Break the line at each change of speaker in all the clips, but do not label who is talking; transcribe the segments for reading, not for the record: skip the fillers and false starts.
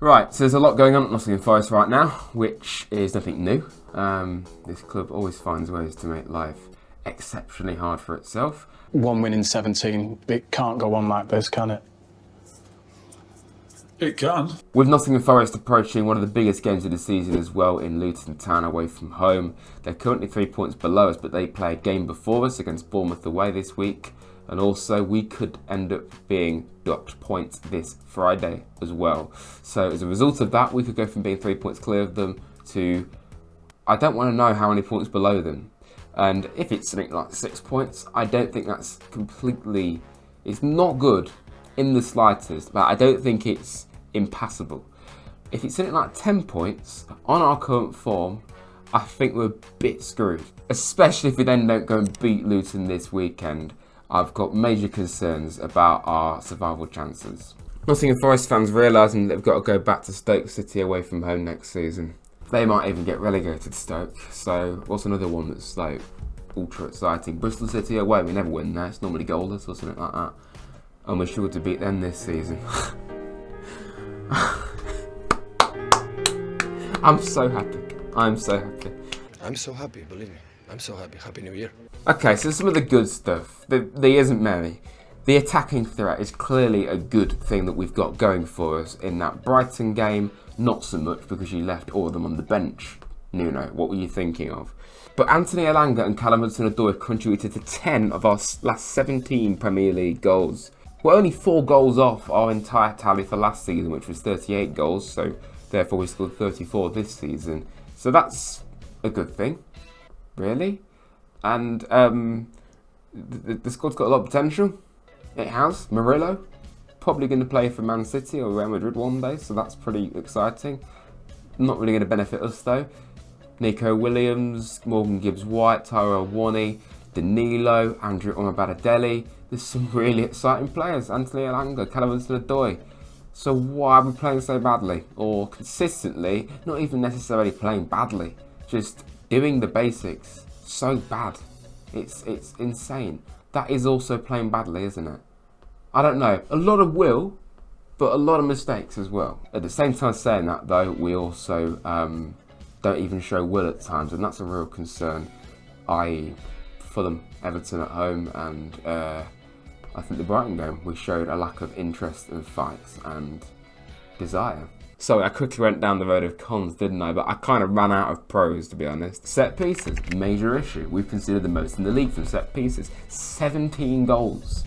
Right, so there's a lot going on at Nottingham Forest right now, which is nothing new. This club always finds ways to make life exceptionally hard for itself.
1 win in 17, it can't go on like this, can it?
It can.
With Nottingham Forest approaching one of the biggest games of the season as well in Luton Town away from home. They're currently 3 points below us, but they play a game before us against Bournemouth away this week. And also, we could end up being docked points this Friday as well. So as a result of that, we could go from being 3 points clear of them to, I don't want to know how many points below them. And if it's something like 6 points, I don't think that's completely, it's not good in the slightest, but I don't think it's impassable. If it's something like 10 points on our current form, I think we're a bit screwed. Especially if we then don't go and beat Luton this weekend. I've got major concerns about our survival chances. Nottingham Forest fans realising that they've got to go back to Stoke City away from home next season. They might even get relegated, Stoke. So what's another one that's like ultra exciting? Bristol City away, we never win there. It's normally goalless or something like that. And we're sure to beat them this season. I'm so happy. I'm so happy.
I'm so happy, believe me. I'm so happy. Happy New Year.
Okay, so some of the good stuff. There isn't many. The attacking threat is clearly a good thing that we've got going for us. In that Brighton game, not so much because you left all of them on the bench. Nuno, what were you thinking of? But Anthony Elanga and Callum Hudson-Odoi contributed to 10 of our last 17 Premier League goals. We're only 4 goals off our entire tally for last season, which was 38 goals, so therefore we scored 34 this season. So that's a good thing, really. And the squad's got a lot of potential. It has. Murillo, probably going to play for Man City or Real Madrid one day, so that's pretty exciting. Not really going to benefit us though. Nico Williams, Morgan Gibbs-White, Tyrell Warney, Danilo, Andrew Omabadadeli. There's some really exciting players. Anthony Elanga, Callum Hudson-Odoi. So why are we playing so badly? Or consistently, not even necessarily playing badly, just doing the basics so bad. It's insane. That is also playing badly, isn't it? I don't know. A lot of will, but a lot of mistakes as well. At the same time saying that though, we also don't even show will at times, and that's a real concern. I.e. Fulham, Everton at home, and I think the Brighton game, we showed a lack of interest and fight and desire. Sorry, I quickly went down the road of cons, didn't I? But I kind of ran out of pros, to be honest. Set pieces, major issue. We've conceded the most in the league from set pieces. 17 goals.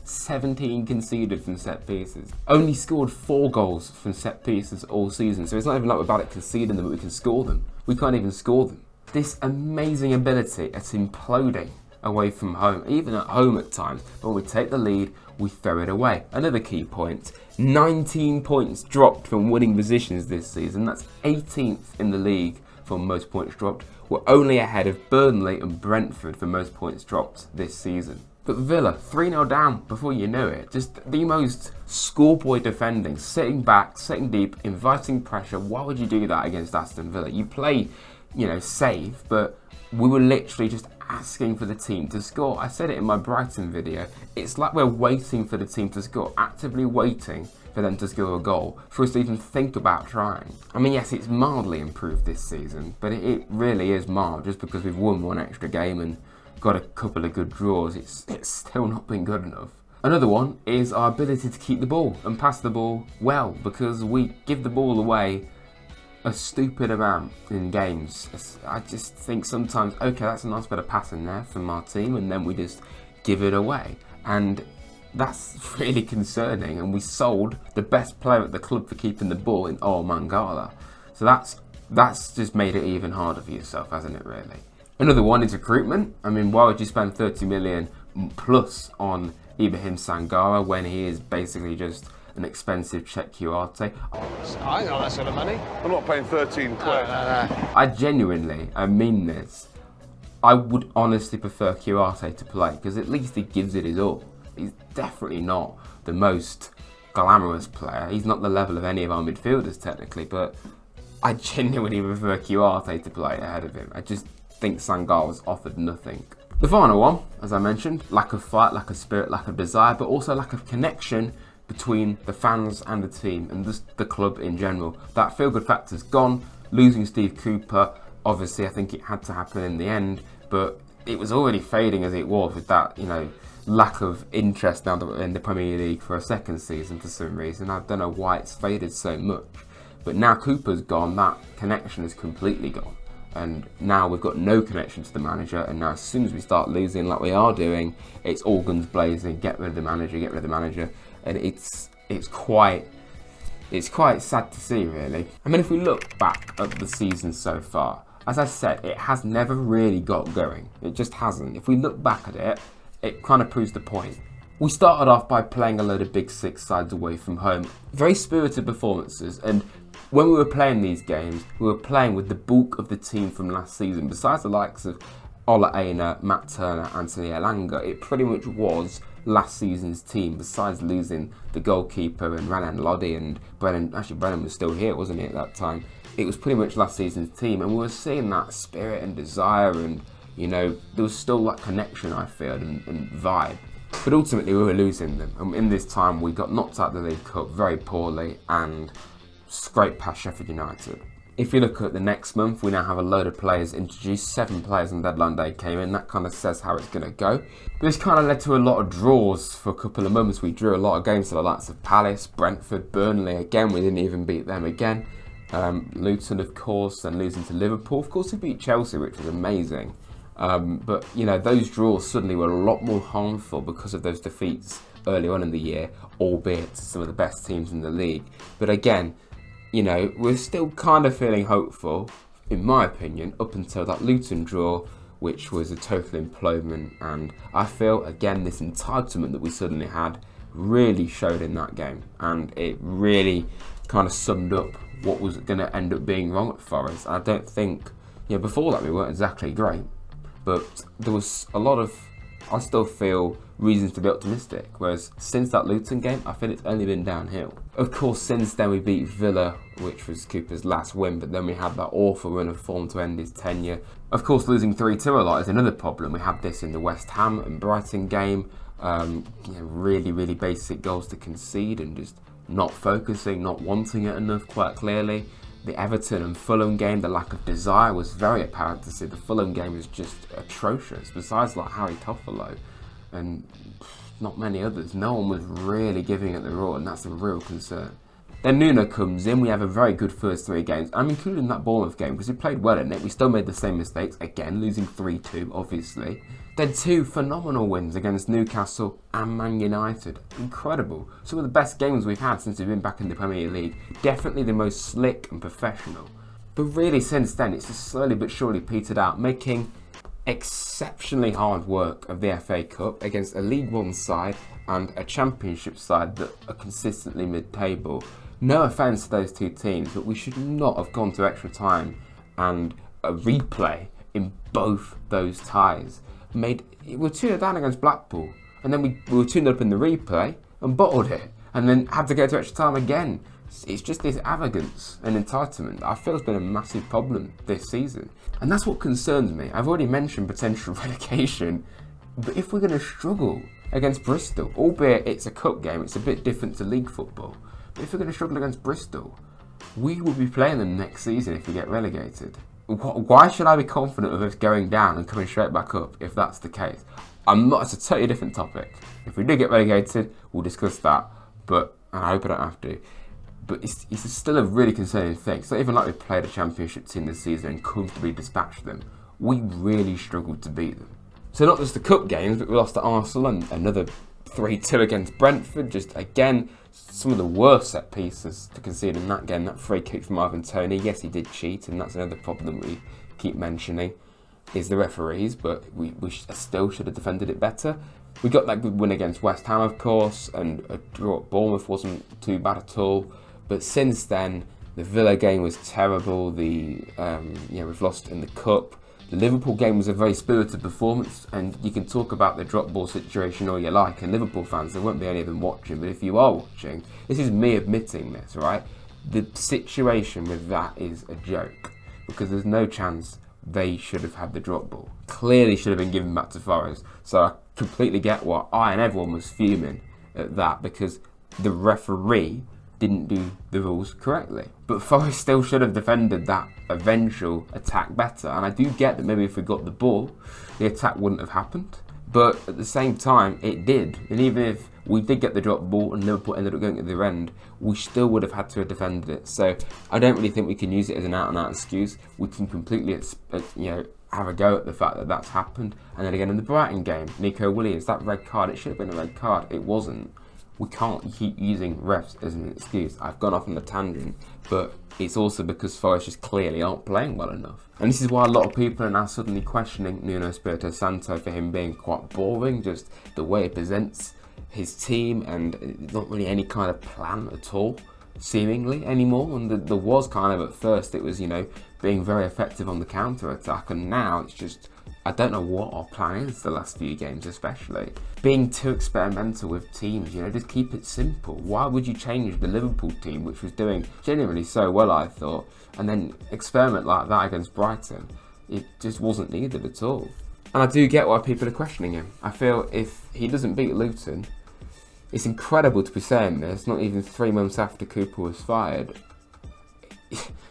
17 conceded from set pieces. Only scored 4 goals from set pieces all season. So it's not even like we're bad at conceding them, but we can score them. We can't even score them. This amazing ability at imploding away from home, even at home at times. But when we take the lead, we throw it away. Another key point, 19 points dropped from winning positions this season. That's 18th in the league for most points dropped. We're only ahead of Burnley and Brentford for most points dropped this season. But Villa, 3-0 down before you know it. Just the most schoolboy defending, sitting back, sitting deep, inviting pressure. Why would you do that against Aston Villa? You play, safe, but we were literally just asking for the team to score. I said it in my Brighton video. It's like we're waiting for the team to score, actively waiting for them to score a goal, for us to even think about trying. I mean, yes, it's mildly improved this season, but it really is mild. Just because we've won one extra game and got a couple of good draws, it's still not been good enough. Another one is our ability to keep the ball and pass the ball well, because we give the ball away a stupid amount in games. I just think sometimes, okay, that's a nice bit of passing there from our team, and then we just give it away. And that's really concerning. And we sold the best player at the club for keeping the ball in Mangala. So that's just made it even harder for yourself, hasn't it, really? Another one is recruitment. I mean, why would you spend 30 million plus on Ibrahim Sangara when he is basically just an expensive Czech Chiarte?
I ain't got that sort of money.
I'm not paying 13 quid.
No.
I mean this, I would honestly prefer Chiarte to play, because at least he gives it his all. He's definitely not the most glamorous player. He's not the level of any of our midfielders technically, but I genuinely prefer Chiarte to play ahead of him. I just think Sangar was offered nothing. The final one, as I mentioned, lack of fight, lack of spirit, lack of desire, but also lack of connection between the fans and the team and just the club in general. That feel-good factor's gone. Losing Steve Cooper, obviously I think it had to happen in the end, but it was already fading as it was with that, lack of interest now that we're in the Premier League for a second season for some reason. I don't know why it's faded so much. But now Cooper's gone, that connection is completely gone. And now we've got no connection to the manager, and now as soon as we start losing like we are doing, it's all guns blazing, get rid of the manager, and it's quite sad to see, really. I mean, if we look back at the season so far, as I said, it has never really got going. It just hasn't. If we look back at it, it kind of proves the point. We started off by playing a load of Big Six sides away from home. Very spirited performances, and when we were playing these games, we were playing with the bulk of the team from last season. Besides the likes of Ola Aina, Matt Turner, Anthony Elanga, it pretty much was last season's team, besides losing the goalkeeper and Ranan Lodi and Brennan was still here, wasn't he, at that time? It was pretty much last season's team, and we were seeing that spirit and desire, and there was still that connection, I feel, and vibe. But ultimately we were losing them, and in this time we got knocked out of the League Cup very poorly and scraped past Sheffield United. If you look at the next month, we now have a load of players introduced. 7 players on deadline day came in. That kind of says how it's going to go. But this kind of led to a lot of draws for a couple of months. We drew a lot of games to the likes of Palace, Brentford, Burnley. Again, we didn't even beat them again. Luton, of course, and losing to Liverpool. Of course, we beat Chelsea, which was amazing. But, those draws suddenly were a lot more harmful because of those defeats early on in the year, albeit to some of the best teams in the league. But again, we're still kind of feeling hopeful, in my opinion, up until that Luton draw, which was a total implosion. And I feel, again, this entitlement that we suddenly had really showed in that game. And it really kind of summed up what was going to end up being wrong at Forest. I don't think, before that we weren't exactly great. But there was a lot of, I still feel, reasons to be optimistic. Whereas since that Luton game, I feel it's only been downhill. Of course, since then we beat Villa, which was Cooper's last win, but then we had that awful run of form to end his tenure. Of course, losing 3-2 a lot is another problem. We had this in the West Ham and Brighton game. Really, really basic goals to concede and just not focusing, not wanting it enough quite clearly. The Everton and Fulham game, the lack of desire was very apparent to see. The Fulham game was just atrocious. Besides Harry Toffolo and not many others, no one was really giving it the raw, and that's a real concern. Then Nuno comes in. We have a very good first 3 games. I'm including that Bournemouth game because we played well in it. We still made the same mistakes, again, losing 3-2, obviously. Then 2 phenomenal wins against Newcastle and Man United. Incredible. Some of the best games we've had since we've been back in the Premier League. Definitely the most slick and professional. But really, since then, it's just slowly but surely petered out, making exceptionally hard work of the FA Cup against a League One side and a Championship side that are consistently mid-table. No offence to those 2 teams, but we should not have gone to extra time and a replay in both those ties. We were 2-0 down against Blackpool, and then we were 2-0 up in the replay and bottled it, and then had to go to extra time again. It's just this arrogance and entitlement that I feel has been a massive problem this season. And that's what concerns me. I've already mentioned potential relegation, but if we're going to struggle against Bristol, albeit it's a cup game, it's a bit different to league football, but if we're going to struggle against Bristol, we will be playing them next season if we get relegated. Why should I be confident of us going down and coming straight back up if that's the case? It's a totally different topic. If we do get relegated, we'll discuss that, but I hope I don't have to. But it's still a really concerning thing. It's not even like we played a Championship team this season and comfortably dispatched them. We really struggled to beat them. So not just the cup games, but we lost to Arsenal and another 3-2 against Brentford. Just again, some of the worst set pieces to concede in that game. That free kick from Ivan Toney. Yes, he did cheat, and that's another problem we keep mentioning, is the referees, but we still should have defended it better. We got that good win against West Ham, of course, and a draw at Bournemouth wasn't too bad at all. But since then, the Villa game was terrible. We've lost in the cup. The Liverpool game was a very spirited performance, and you can talk about the drop ball situation all you like, and Liverpool fans, there won't be any of them watching, but if you are watching, this is me admitting this, right? The situation with that is a joke, because there's no chance they should have had the drop ball. Clearly should have been given back to Forest, so I completely get why I and everyone was fuming at that, because the referee didn't do the rules correctly. But Forest still should have defended that eventual attack better. And I do get that maybe if we got the ball, the attack wouldn't have happened. But at the same time, it did. And even if we did get the drop ball and Liverpool ended up going at the end, we still would have had to have defended it. So I don't really think we can use it as an out-and-out excuse. We can completely, have a go at the fact that that's happened. And then again in the Brighton game, Nico Williams, that red card, it should have been a red card. It wasn't. We can't keep using refs as an excuse. I've gone off on a tangent, but it's also because Forest just clearly aren't playing well enough. And this is why a lot of people are now suddenly questioning Nuno Espirito Santo for him being quite boring, just the way he presents his team and not really any kind of plan at all, seemingly, anymore. And there was kind of, at first, it was, being very effective on the counter-attack, and now it's just, I don't know what our plan is the last few games especially. Being too experimental with teams, just keep it simple. Why would you change the Liverpool team, which was doing genuinely so well, I thought, and then experiment like that against Brighton? It just wasn't needed at all. And I do get why people are questioning him. I feel if he doesn't beat Luton, it's incredible to be saying this, not even 3 months after Cooper was fired.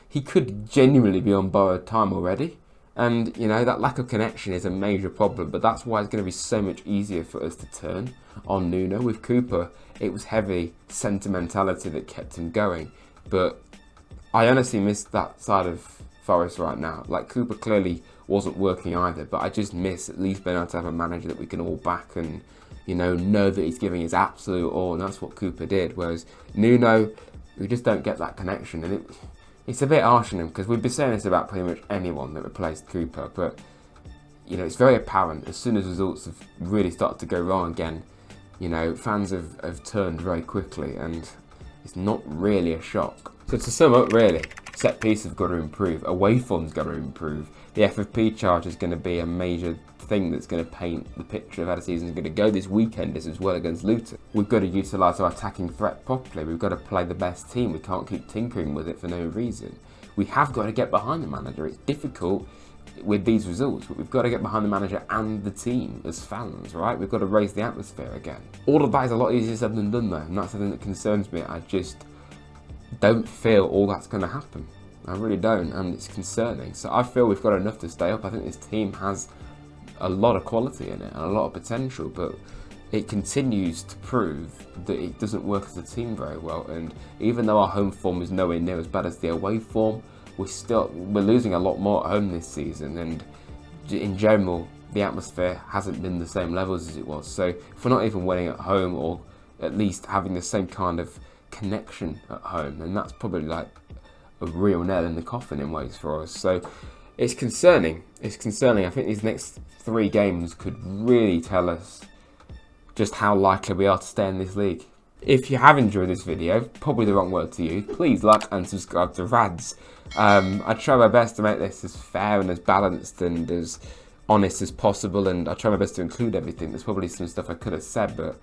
He could genuinely be on borrowed time already. And, that lack of connection is a major problem, but that's why it's going to be so much easier for us to turn on Nuno. With Cooper, it was heavy sentimentality that kept him going. But I honestly miss that side of Forest right now. Like, Cooper clearly wasn't working either, but I just miss at least being able to have a manager that we can all back and, know that he's giving his absolute all, and that's what Cooper did. Whereas Nuno, we just don't get that connection, and it's a bit harsh on him, because we've been saying this about pretty much anyone that replaced Cooper, but it's very apparent as soon as results have really started to go wrong again, fans have turned very quickly, and it's not really a shock. So to sum up, really, set piece have got to improve, away form's got to improve, the FFP charge is going to be a major thing that's going to paint the picture of how the season's going to go this weekend as well against Luton. We've got to utilise our attacking threat properly. We've got to play the best team. We can't keep tinkering with it for no reason. We have got to get behind the manager. It's difficult with these results, but we've got to get behind the manager and the team as fans, right? We've got to raise the atmosphere again. All of that is a lot easier said than done though, and that's something that concerns me. I just don't feel all that's going to happen. I really don't, and it's concerning. So I feel we've got enough to stay up. I think this team has a lot of quality in it and a lot of potential, but it continues to prove that it doesn't work as a team very well. And even though our home form is nowhere near as bad as the away form, we're losing a lot more at home this season, and in general the atmosphere hasn't been the same levels as it was. So if we're not even winning at home, or at least having the same kind of connection at home, then that's probably like a real nail in the coffin in ways for us. So it's concerning. It's concerning. I think these next 3 games could really tell us just how likely we are to stay in this league. If you have enjoyed this video, probably the wrong word to use, please like and subscribe to Rads. I try my best to make this as fair and as balanced and as honest as possible, and I try my best to include everything. There's probably some stuff I could have said, but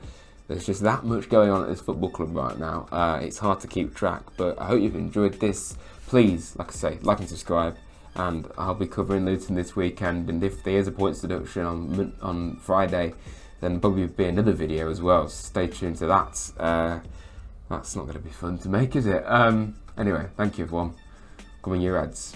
there's just that much going on at this football club right now. It's hard to keep track, but I hope you've enjoyed this. Please, like I say, like and subscribe, and I'll be covering Luton this weekend, and if there is a points deduction on Friday, then probably be another video as well, so stay tuned to that. That's not going to be fun to make, is it? Anyway, thank you everyone. Come on, you Rads.